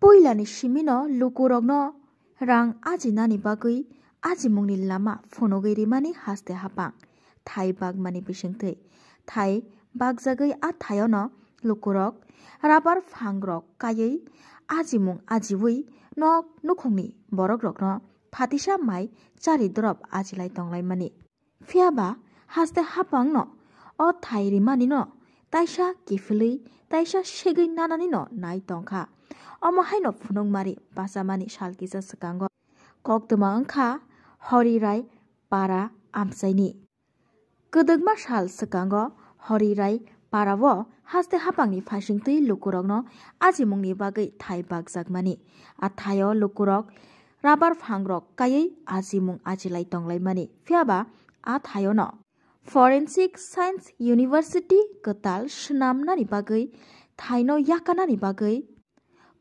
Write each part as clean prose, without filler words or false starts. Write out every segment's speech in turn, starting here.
Poilani shimino lukurogno rang ajinani bagui ajimungni lama phonogiri mani haste hapang thai bag mani bisingtei thai bagjagui a thayono lukurok rabar phangrok kayei ajimung ajiwui nok nukhungni borokrokno phatisa mai chari drop ajilai tonglai mani phiaba haste hapang no o thai rimani no taisa kifili taisa segui nanani no nai tongkha omo haino phunungmari pasamani salkisa sakango koktuma angkha horirai para amsaini kedegma sal sakango horirai parawo haste hapangni phasingtui lukurokno ajimungni bagui thai bagjagmani a thayo lukurok rabar phangrok kayei ajimung ajilai tonglai mani phiaba a thayo no Forensic Science University ketal swnamnani bagui thaino yakanani bagui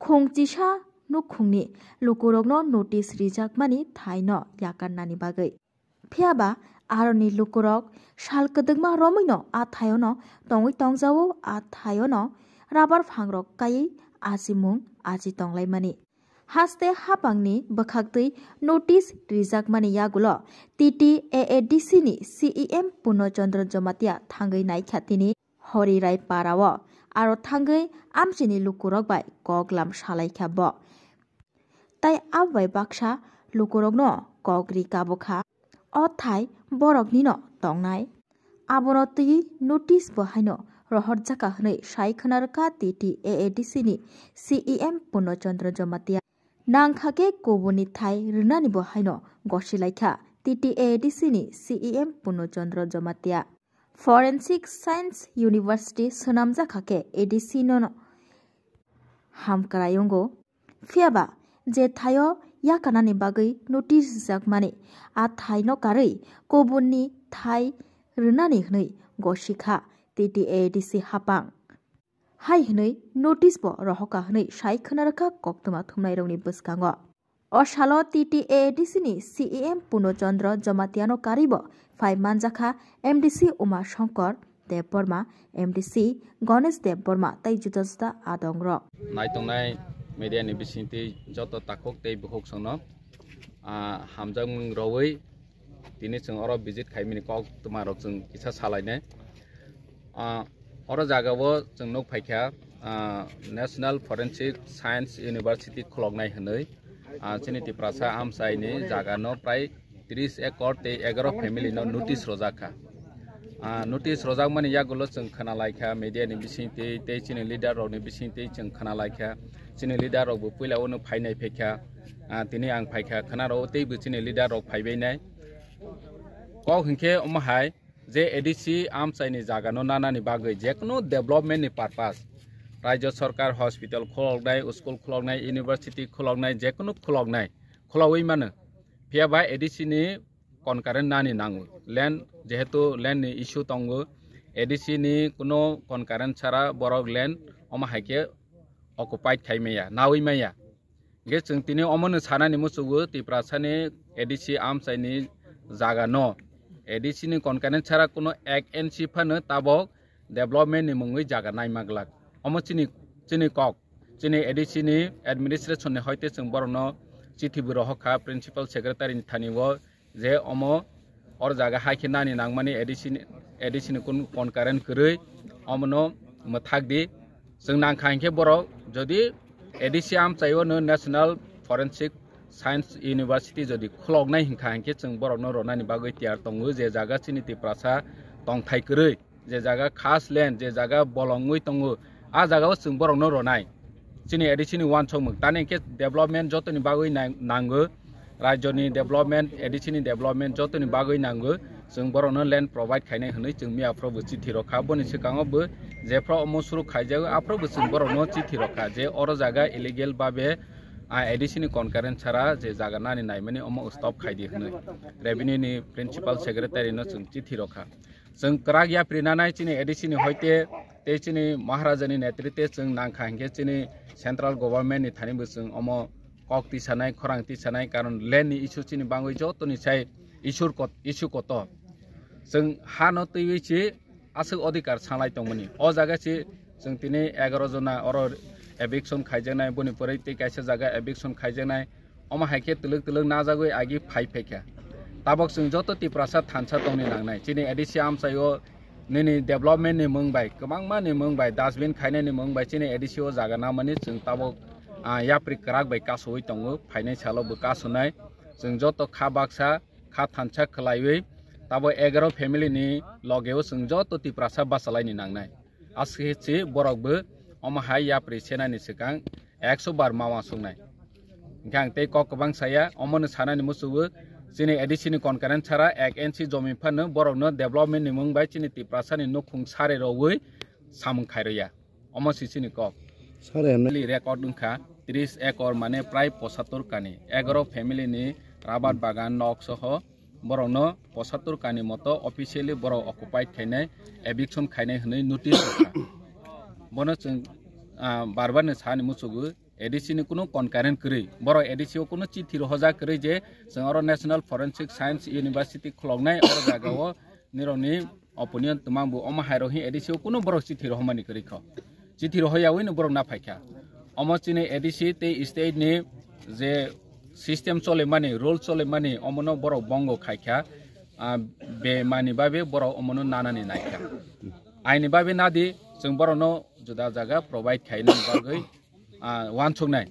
khongchisa nukhungni lukurokno notice rijakmani thaino yakannani bagui phiaba aroni lukurok sal kedegma romoino a thayono tongui tongjao a thayono rabar phangrok kayei ajimung aji tonglai mani haste hapangni bokhaktui notice rijakmani yagulo TTAADC ni CEM Punochandra Jomatia thangai naikhatini horirai parao aro thangai amchini lukurok bai koklam salaikha bo tai abai baksa lukurokno kokri kabokha o thai borokni no tongnai abono tui notice bo haino rohorjaka hnei sai khonarka TTAADC ni CEM Punochandra Jomatia nangkhake koboni thai rwnani bo haino gosilaikha TTAADC ni CEM Punochandra Jomatia Forensic Science University swnamjakhake ADC no hamkrayongo phiaba je thayo yakanani bagui notice jakmani a thaino karui koboni thai rwnani hnei gosikha TTAADC hapang hai hnei notice bo rohoka hnei sai khonarka koktuma thumnai rongni bwskango o salo TTAADC ni CEM Punochandra Jomatiano karibo phai manjakha MDC Uma Shankar Debborma MDC Ganesh Debborma tai jutasta adongro naitongnai media ni bisinti joto takok tei buhok songno hamjang rowei tini chung oro visit khaimini kok tumarok chung kisa salaine oro jagao chung nok phaikha National Forensic Science University kholognai hwnoi chini tiprasa amsai ni jaga no prai 30 ekor tei 11 family no notice rojakha notice rojak mani yagulo chung khana laikha media ni bisinti tei chini leader rok ni bisinti chung khana laikha chini leader rok bo puila ono phainai phekha tini ang phaikha khana ro tei bu chini leader rok phaibainai kok hingke omahai je ADC amsai ni jaga no nanani bagui jekono development ni purpose Rajya Sarkar hospital kholognai school kholognai university kholognai jekono kholognai kholawi mano phiaba ADC ni concurrent nani nangu land jehetu land ni issue tongo ADC ni kuno concurrent chara borok land oma haike occupied khaimeya nawi maya ge chung tini omono sanani musugo tiprasani ADC amsai ni jaga no ADC ni concurrent chara kuno ek NC phano tabok development ni mungui jaga naimaglak omo chini kok chini ADC ni administration ni hoite chung borno chithi burohokha principal secretary ni thaniwo je omo or jaga haike nani nangmani ADC ni kun concurrent krui omono mathakdi chung nangkha hingke borok jodi ADC amchaio no National Forensic Science University jodi kholognai hingkha hingke chung borok no ronani bagui tiar tongu je jaga chini tiprasa tongthai krui je jaga khas land je jaga bolongui tongu a jaga o chung borok no ronai chini ADC ni one chomuk tani ke development jotoni bagui nangu rajyo ni development ADC ni development jotoni bagui nangu chung borok no land provide khainai hnoi chung mi afro bu chithi rokha boni sikango bu je pro omo suru khaijago afro bu chung borok no chithi rokha je oro jaga illegal babe ADC ni concurrent chara je jaga nani naimani omo stop khaidi hnoi revenue ni principal secretary no chung chithi rokha chung kragya prinanai chini ADC ni hoite te chini maharaja ni netritwe chung nangkha hingke chini central government ni thani bu chung omo kok ti sanai khorang ti sanai karon land ni issue chini bangoi jotoni sai issue koto chung ha no tui chi asuk adhikar sanglai tongmani o jaga chi chung tini 11 jona oro eviction khaijanai boni porai te kaisa jaga eviction khaijanai oma haike tuluk najagoi agi phai phekya tabok sung joto ti prasad thansa tongni nangnai chini edisi amsayo nini development ni mungbai kabangma ni mungbai dustbin khainai ni mungbai chini edisi o jaga namani sung tabok yapri krak bai kasoi tongo phainai salo bo kasunai sung joto kha baksa kha thansa khlaiwi tabo 11 family ni logeo sung joto ti prasad basalai ni nangnai aske chi borokbo oma hai yapri sena ni sikang 100 bar mawa sungnai gang te kok kabang saya omon sana ni musubu chini edisi ni concurrent chara 1 NC jomi phan borok no development ni mungbai chini ti prasad ni nukhung sare rowui samung khairoya omo sisi ni kok sare ni record dungkha 30 ekor mane pray 75 kani 11 family ni rabat bagan nok soho borok no 75 kani moto officially borok occupied khainai eviction khainai hnoi notice bono chung barbar ni sani musugu edisi ni kuno concurrent kri boro edisi o kuno chithi roja kri je sangaro national forensic science university khlognai or jagao nironi opinion tumambu oma hairohi edisi o kuno boro chithi rohmani kri kho chithi rohyawi no boro na phaikha omo chini edisi te state ni je system chole mani rule chole mani omono boro bongo khaikha be mani babe boro omono nanani naikha aini babe nadi jeng boro no juda jaga provide khaina bagoi one chung nai